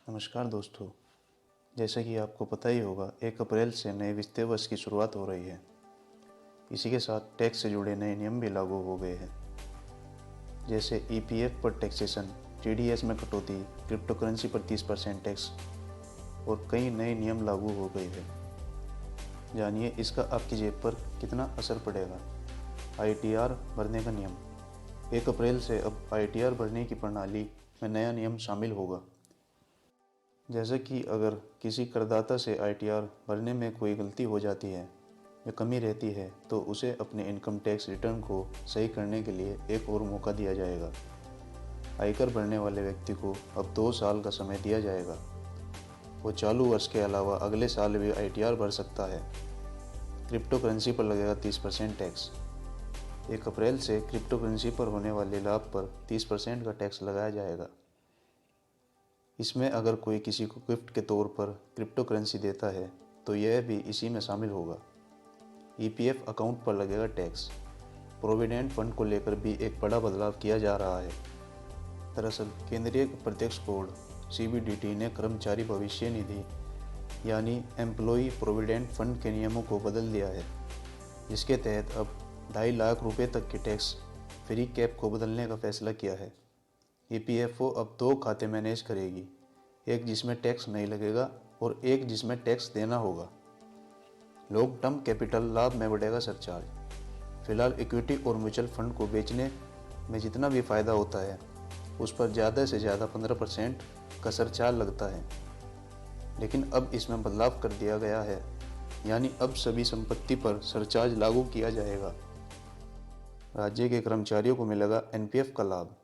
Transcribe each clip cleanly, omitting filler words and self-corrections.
नमस्कार दोस्तों। जैसे कि आपको पता ही होगा, 1 अप्रैल से नए वित्तीय वर्ष की शुरुआत हो रही है। इसी के साथ टैक्स से जुड़े नए नियम भी लागू हो गए हैं, जैसे ईपीएफ पर टैक्सेशन, टीडीएस में कटौती, क्रिप्टो करेंसी पर 30% टैक्स और कई नए नियम लागू हो गए हैं। जानिए इसका आपकी जेब पर कितना असर पड़ेगा। आईटीआर भरने का नियम। 1 अप्रैल से अब आईटीआर भरने की प्रणाली में नया नियम शामिल होगा। जैसे कि अगर किसी करदाता से आईटीआर भरने में कोई गलती हो जाती है या कमी रहती है, तो उसे अपने इनकम टैक्स रिटर्न को सही करने के लिए एक और मौका दिया जाएगा। आयकर भरने वाले व्यक्ति को अब 2 साल का समय दिया जाएगा। वो चालू वर्ष के अलावा अगले साल भी आईटीआर भर सकता है। क्रिप्टो करेंसी पर लगेगा 30% टैक्स। 1 अप्रैल से क्रिप्टो करेंसी पर होने वाले लाभ पर 30% का टैक्स लगाया जाएगा। इसमें अगर कोई किसी को गिफ्ट के तौर पर क्रिप्टो करेंसी देता है तो यह भी इसी में शामिल होगा। ईपीएफ अकाउंट पर लगेगा टैक्स। प्रोविडेंट फंड को लेकर भी एक बड़ा बदलाव किया जा रहा है। दरअसल केंद्रीय प्रत्यक्ष बोर्ड सीबीडीटी ने कर्मचारी भविष्य निधि यानी एम्प्लॉई प्रोविडेंट फंड के नियमों को बदल दिया है, जिसके तहत अब 2.5 लाख रुपए तक के टैक्स फ्री कैप को बदलने का फैसला किया है। ईपीएफओ अब 2 खाते मैनेज करेगी, एक जिसमें टैक्स नहीं लगेगा और एक जिसमें टैक्स देना होगा। लॉन्ग टर्म कैपिटल लाभ में बढ़ेगा सरचार्ज। फिलहाल इक्विटी और म्यूचुअल फंड को बेचने में जितना भी फायदा होता है, उस पर ज़्यादा से ज़्यादा 15% का सरचार्ज लगता है, लेकिन अब इसमें बदलाव कर दिया गया है, यानी अब सभी संपत्ति पर सरचार्ज लागू किया जाएगा। राज्य के कर्मचारियों को मिलेगा एनपीएफ का लाभ।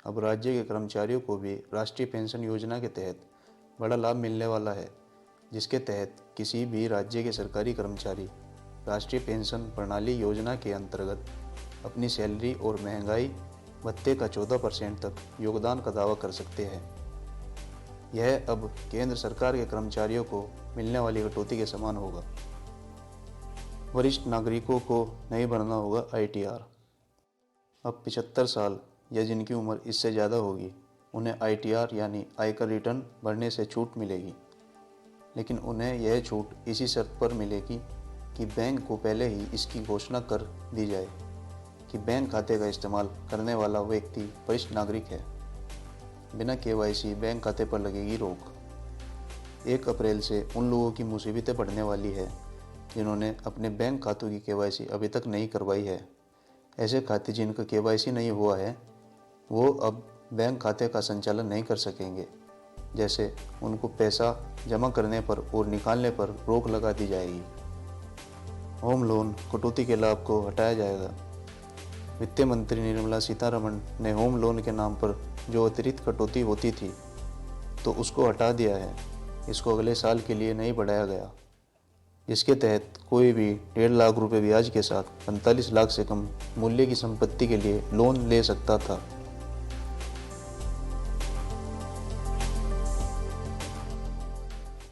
अब राज्य के कर्मचारियों को भी राष्ट्रीय पेंशन योजना के तहत बड़ा लाभ मिलने वाला है, जिसके तहत किसी भी राज्य के सरकारी कर्मचारी राष्ट्रीय पेंशन प्रणाली योजना के अंतर्गत अपनी सैलरी और महंगाई भत्ते का 14% तक योगदान का दावा कर सकते हैं। यह अब केंद्र सरकार के कर्मचारियों को मिलने वाली कटौती के समान होगा। वरिष्ठ नागरिकों को नहीं भरना होगा आईटीआर। अब 75 साल या जिनकी उम्र इससे ज़्यादा होगी, उन्हें आईटीआर यानी आयकर रिटर्न भरने से छूट मिलेगी, लेकिन उन्हें यह छूट इसी शर्त पर मिलेगी कि बैंक को पहले ही इसकी घोषणा कर दी जाए कि बैंक खाते का इस्तेमाल करने वाला व्यक्ति वरिष्ठ नागरिक है। बिना केवाईसी बैंक खाते पर लगेगी रोक। 1 अप्रैल से उन लोगों की मुसीबतें बढ़ने वाली है जिन्होंने अपने बैंक खातों की केवाईसी अभी तक नहीं करवाई है। ऐसे खाते जिनका केवाईसी नहीं हुआ है, वो अब बैंक खाते का संचालन नहीं कर सकेंगे। जैसे उनको पैसा जमा करने पर और निकालने पर रोक लगा दी जाएगी। होम लोन कटौती के लाभ को हटाया जाएगा। वित्त मंत्री निर्मला सीतारमण ने होम लोन के नाम पर जो अतिरिक्त कटौती होती थी, तो उसको हटा दिया है। इसको अगले साल के लिए नहीं बढ़ाया गया, जिसके तहत कोई भी 1.5 लाख रुपए ब्याज के साथ 45 लाख से कम मूल्य की संपत्ति के लिए लोन ले सकता था।